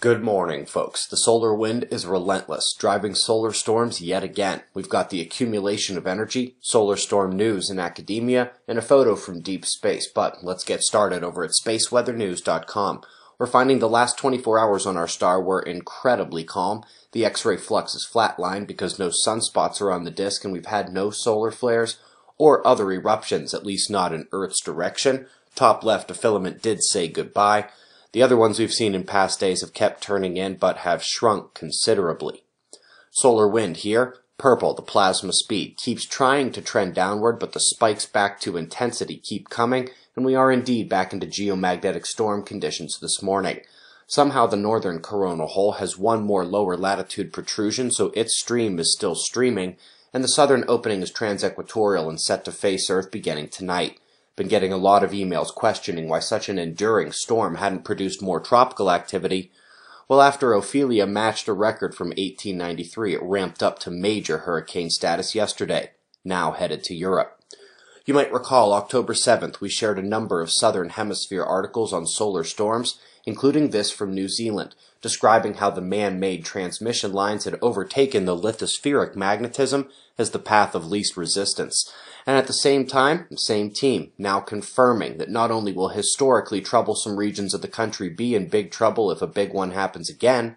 Good morning, folks. The solar wind is relentless, driving solar storms yet again. We've got the accumulation of energy, solar storm news in academia, and a photo from deep space. But let's get started over at spaceweathernews.com. We're finding the last 24 hours on our star were incredibly calm. The X-ray flux is flatlined because no sunspots are on the disk, and we've had no solar flares or other eruptions, at least not in Earth's direction. Top left, a filament did say goodbye. The other ones we've seen in past days have kept turning in, but have shrunk considerably. Solar wind here, purple, the plasma speed, keeps trying to trend downward, but the spikes back to intensity keep coming, and we are indeed back into geomagnetic storm conditions this morning. Somehow the northern coronal hole has one more lower latitude protrusion, so its stream is still streaming, and the southern opening is transequatorial and set to face Earth beginning tonight. Been getting a lot of emails questioning why such an enduring storm hadn't produced more tropical activity. Well, after Ophelia matched a record from 1893, it ramped up to major hurricane status yesterday, now headed to Europe. You might recall October 7th we shared a number of southern hemisphere articles on solar storms, including this from New Zealand, describing how the man-made transmission lines had overtaken the lithospheric magnetism as the path of least resistance. And at the same time, the same team, now confirming that not only will historically troublesome regions of the country be in big trouble if a big one happens again,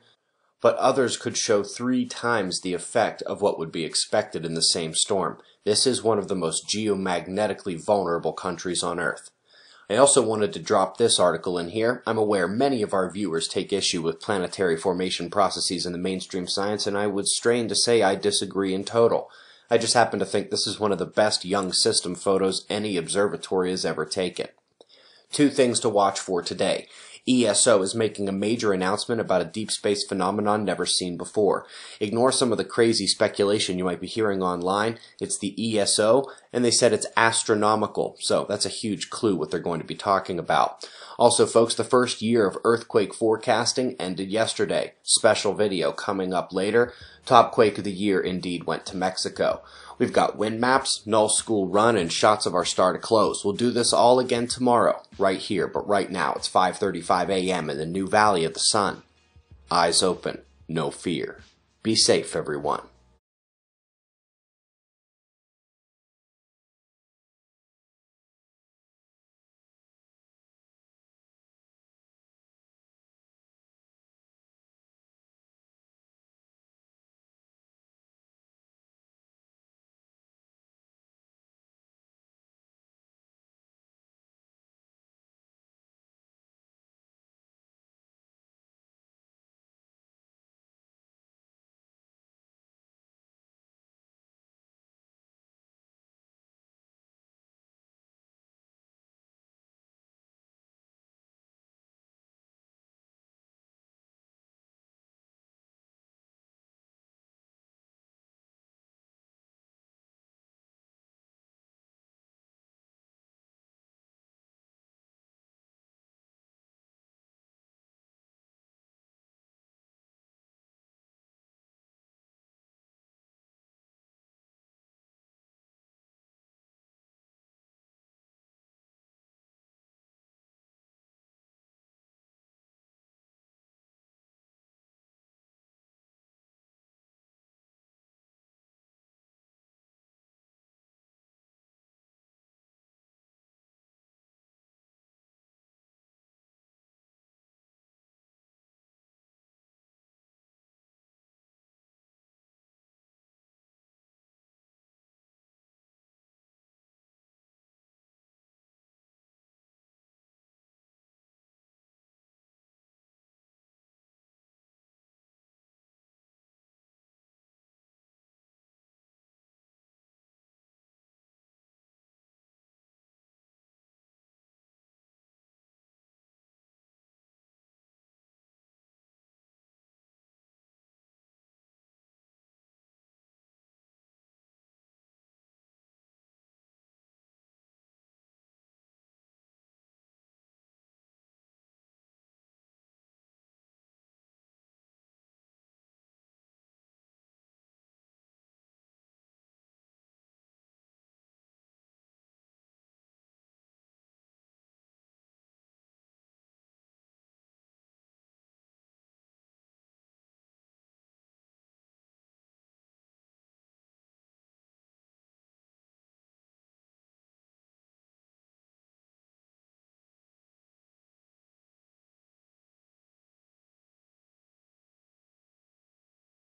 but others could show 3 times the effect of what would be expected in the same storm. This is one of the most geomagnetically vulnerable countries on Earth. I also wanted to drop this article in here. I'm aware many of our viewers take issue with planetary formation processes in the mainstream science, and I would strain to say I disagree in total. I just happen to think this is one of the best young system photos any observatory has ever taken. 2 things to watch for today. ESO is making a major announcement about a deep space phenomenon never seen before. Ignore some of the crazy speculation you might be hearing online. It's the ESO, and they said it's astronomical, so that's a huge clue what they're going to be talking about. Also, folks, the first year of earthquake forecasting ended yesterday. Special video coming up later. Top quake of the year indeed went to Mexico. We've got wind maps, null school run, and shots of our star to close. We'll do this all again tomorrow, right here, but right now it's 5:35 a.m. in the new Valley of the Sun. Eyes open, no fear. Be safe, everyone.